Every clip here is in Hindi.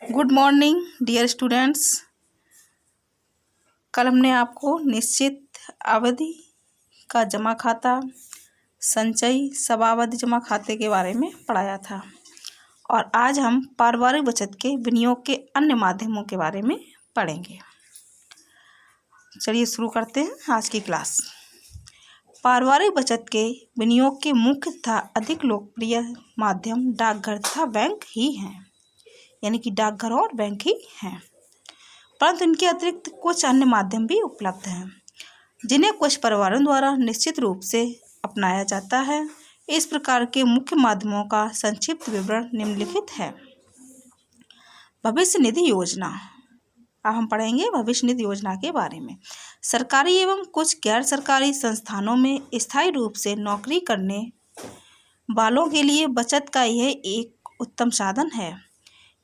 Good morning dear students. कल हमने आपको निश्चित अवधि का जमा खाता, संचयी सभावधि जमा खाते के बारे में पढ़ाया था और आज हम पारिवारिक बचत के विनियोग के अन्य माध्यमों के बारे में पढ़ेंगे। चलिए शुरू करते हैं आज की क्लास। पारिवारिक बचत के विनियोग के मुख्य तथा अधिक लोकप्रिय माध्यम डाकघर तथा बैंक ही हैं, यानी कि डाकघर और बैंक ही हैं। परंतु इनके अतिरिक्त कुछ अन्य माध्यम भी उपलब्ध हैं जिन्हें कुछ परिवारों द्वारा निश्चित रूप से अपनाया जाता है। इस प्रकार के मुख्य माध्यमों का संक्षिप्त विवरण निम्नलिखित है। भविष्य निधि योजना। अब हम पढ़ेंगे भविष्य निधि योजना के बारे में। सरकारी एवं कुछ गैर सरकारी संस्थानों में स्थायी रूप से नौकरी करने वालों के लिए बचत का यह एक उत्तम साधन है।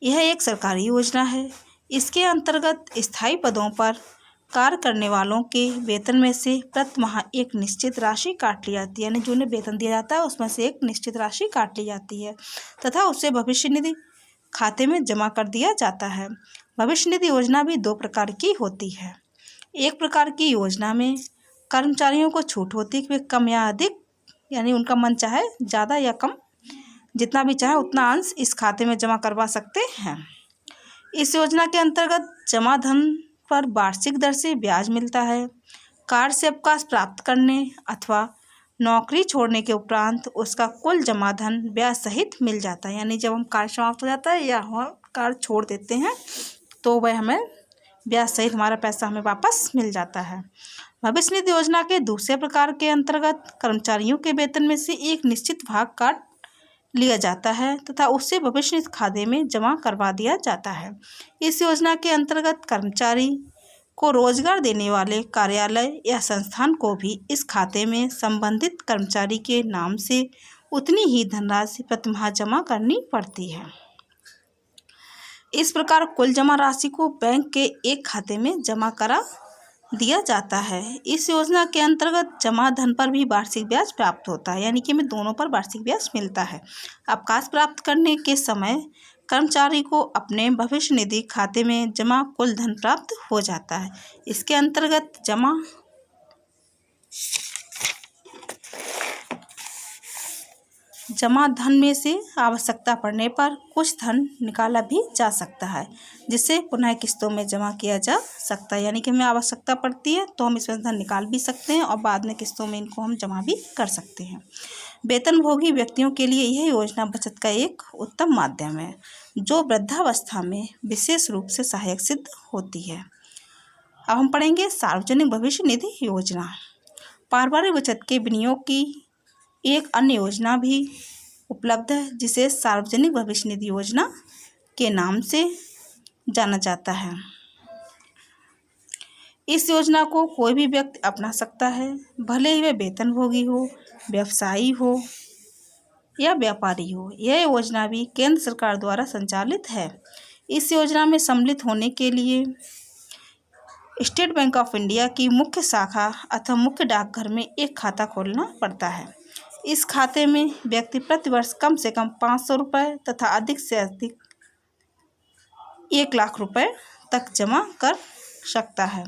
यह एक सरकारी योजना है। इसके अंतर्गत स्थायी पदों पर कार्य करने वालों के वेतन में से प्रति माह एक निश्चित राशि काट ली जाती है, यानी जो उन्हें वेतन दिया जाता है उसमें से एक निश्चित राशि काट ली जाती है तथा उसे भविष्य निधि खाते में जमा कर दिया जाता है। भविष्य निधि योजना भी दो प्रकार की होती है। एक प्रकार की योजना में कर्मचारियों को छूट होती है कि वे कम या अधिक, यानी उनका मन चाहे ज़्यादा या कम, जितना भी चाहे उतना अंश इस खाते में जमा करवा सकते हैं। इस योजना के अंतर्गत जमा धन पर वार्षिक दर से ब्याज मिलता है। कार्य से अवकाश प्राप्त करने अथवा नौकरी छोड़ने के उपरांत उसका कुल जमा धन ब्याज सहित मिल जाता है, यानी जब हम कार्य समाप्त हो जाता है या हम कार्य छोड़ देते हैं तो वह हमें ब्याज सहित हमारा पैसा हमें वापस मिल जाता है। भविष्य निधि योजना के दूसरे प्रकार के अंतर्गत कर्मचारियों के वेतन में से एक निश्चित भाग काट लिया जाता है तथा उससे भविष्य निधि खाते में जमा करवा दिया जाता है। इस योजना के अंतर्गत कर्मचारी को रोजगार देने वाले कार्यालय या संस्थान को भी इस खाते में संबंधित कर्मचारी के नाम से उतनी ही धनराशि प्रतिमाह जमा करनी पड़ती है। इस प्रकार कुल जमा राशि को बैंक के एक खाते में जमा करा दिया जाता है। इस योजना के अंतर्गत जमा धन पर भी वार्षिक ब्याज प्राप्त होता है, यानी कि हमें दोनों पर वार्षिक ब्याज मिलता है। अवकाश प्राप्त करने के समय कर्मचारी को अपने भविष्य निधि खाते में जमा कुल धन प्राप्त हो जाता है। इसके अंतर्गत जमा धन में से आवश्यकता पड़ने पर कुछ धन निकाला भी जा सकता है, जिसे पुनः किस्तों में जमा किया जा सकता है, यानी कि हमें आवश्यकता पड़ती है तो हम इसमें धन निकाल भी सकते हैं और बाद में किस्तों में इनको हम जमा भी कर सकते हैं। वेतनभोगी व्यक्तियों के लिए यह योजना बचत का एक उत्तम माध्यम है जो वृद्धावस्था में विशेष रूप से सहायक सिद्ध होती है। अब हम पढ़ेंगे सार्वजनिक भविष्य निधि योजना। पारिवारिक बचत के विनियोग की एक अन्य योजना भी उपलब्ध है जिसे सार्वजनिक भविष्य निधि योजना के नाम से जाना जाता है। इस योजना को कोई भी व्यक्ति अपना सकता है, भले ही वह वेतनभोगी हो, व्यवसायी हो या व्यापारी हो। यह योजना भी केंद्र सरकार द्वारा संचालित है। इस योजना में सम्मिलित होने के लिए स्टेट बैंक ऑफ इंडिया की मुख्य शाखा अथवा मुख्य डाकघर में एक खाता खोलना पड़ता है। इस खाते में व्यक्ति प्रति वर्ष कम से कम 500 रुपये तथा अधिक से अधिक 1 लाख रुपए तक जमा कर सकता है।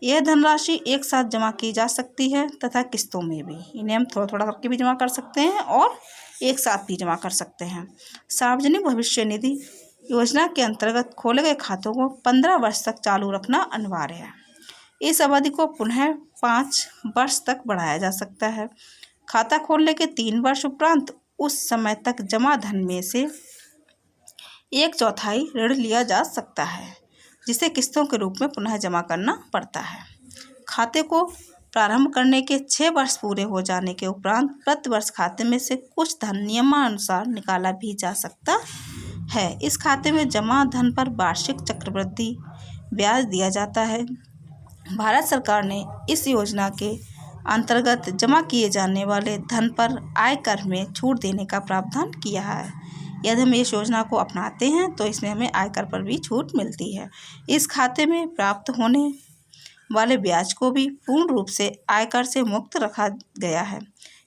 यह धनराशि एक साथ जमा की जा सकती है तथा किस्तों में भी। इन्हें हम थोड़ा थोड़ा करके भी जमा कर सकते हैं और एक साथ भी जमा कर सकते हैं। सार्वजनिक भविष्य निधि योजना के अंतर्गत खोले गए खातों को 15 वर्ष तक चालू रखना अनिवार्य है। इस अवधि को पुनः 5 वर्ष तक बढ़ाया जा सकता है। खाता खोलने के 3 वर्ष उपरांत उस समय तक जमा धन में से 1/4 ऋण लिया जा सकता है, जिसे किस्तों के रूप में पुनः जमा करना पड़ता है। खाते को प्रारंभ करने के 6 वर्ष पूरे हो जाने के उपरांत प्रति वर्ष खाते में से कुछ धन नियमानुसार निकाला भी जा सकता है। इस खाते में जमा धन पर वार्षिक चक्रवृद्धि ब्याज दिया जाता है। भारत सरकार ने इस योजना के अंतर्गत जमा किए जाने वाले धन पर आयकर में छूट देने का प्रावधान किया है। यदि हम इस योजना को अपनाते हैं तो इसमें हमें आयकर पर भी छूट मिलती है। इस खाते में प्राप्त होने वाले ब्याज को भी पूर्ण रूप से आयकर से मुक्त रखा गया है।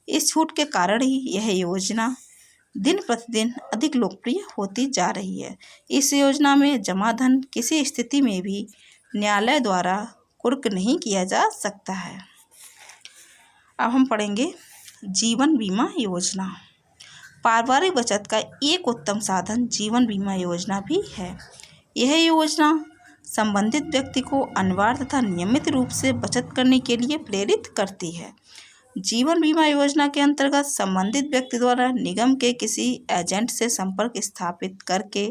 इस छूट के कारण ही यह योजना दिन प्रतिदिन अधिक लोकप्रिय होती जा रही है। इस योजना में जमा धन किसी स्थिति में भी न्यायालय द्वारा कुर्क नहीं किया जा सकता है। अब हम पढ़ेंगे जीवन बीमा योजना। पारिवारिक बचत का एक उत्तम साधन जीवन बीमा योजना भी है। यह योजना संबंधित व्यक्ति को अनिवार्य तथा नियमित रूप से बचत करने के लिए प्रेरित करती है। जीवन बीमा योजना के अंतर्गत संबंधित व्यक्ति द्वारा निगम के किसी एजेंट से संपर्क स्थापित करके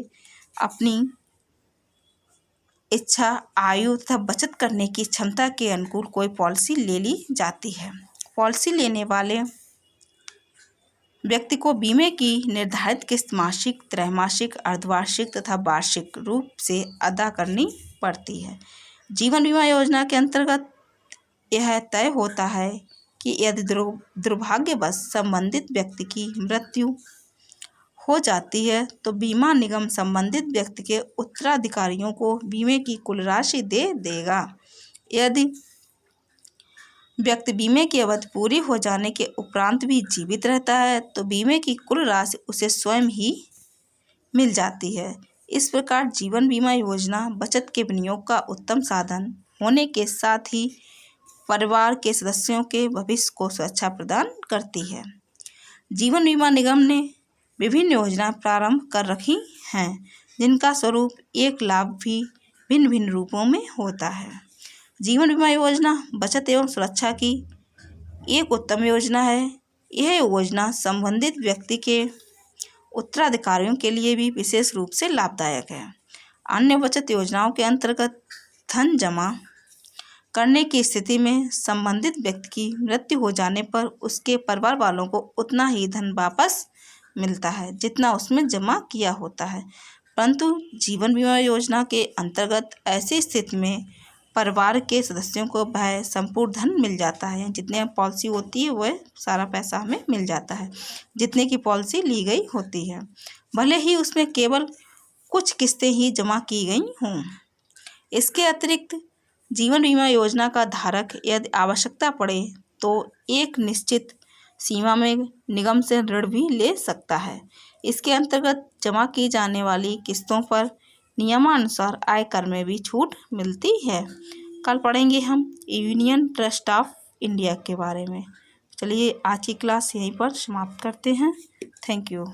अपनी इच्छा, आयु तथा बचत करने की क्षमता के अनुकूल कोई पॉलिसी ले ली जाती है। पॉलिसी लेने वाले व्यक्ति को बीमे की निर्धारित किस्त मासिक, त्रैमासिक, अर्धवार्षिक तथा वार्षिक रूप से अदा करनी पड़ती है। जीवन बीमा योजना के अंतर्गत यह तय होता है कि यदि दुर्भाग्यवश संबंधित व्यक्ति की मृत्यु हो जाती है तो बीमा निगम संबंधित व्यक्ति के उत्तराधिकारियों को बीमे की कुल राशि दे देगा। यदि व्यक्ति बीमे की अवधि पूरी हो जाने के उपरांत भी जीवित रहता है तो बीमे की कुल राशि उसे स्वयं ही मिल जाती है। इस प्रकार जीवन बीमा योजना बचत के विनियोग का उत्तम साधन होने के साथ ही परिवार के सदस्यों के भविष्य को सुरक्षा प्रदान करती है। जीवन बीमा निगम ने विभिन्न योजनाएं प्रारंभ कर रखी हैं, जिनका स्वरूप एक लाभ भी भिन्न भिन्न रूपों में होता है। जीवन बीमा योजना बचत एवं सुरक्षा की एक उत्तम योजना है। यह योजना संबंधित व्यक्ति के उत्तराधिकारियों के लिए भी विशेष रूप से लाभदायक है। अन्य बचत योजनाओं के अंतर्गत धन जमा करने की स्थिति में संबंधित व्यक्ति की मृत्यु हो जाने पर उसके परिवार वालों को उतना ही धन वापस मिलता है जितना उसमें जमा किया होता है, परंतु जीवन बीमा योजना के अंतर्गत ऐसी स्थिति में परिवार के सदस्यों को वह संपूर्ण धन मिल जाता है। जितने पॉलिसी होती है वह सारा पैसा हमें मिल जाता है जितने की पॉलिसी ली गई होती है, भले ही उसमें केवल कुछ किस्तें ही जमा की गई हों। इसके अतिरिक्त जीवन बीमा योजना का धारक यदि आवश्यकता पड़े तो एक निश्चित सीमा में निगम से ऋण भी ले सकता है। इसके अंतर्गत जमा की जाने वाली किस्तों पर नियमानुसार आयकर में भी छूट मिलती है। कल पढ़ेंगे हम यूनियन ट्रस्ट ऑफ इंडिया के बारे में। चलिए आज की क्लास यहीं पर समाप्त करते हैं। Thank you.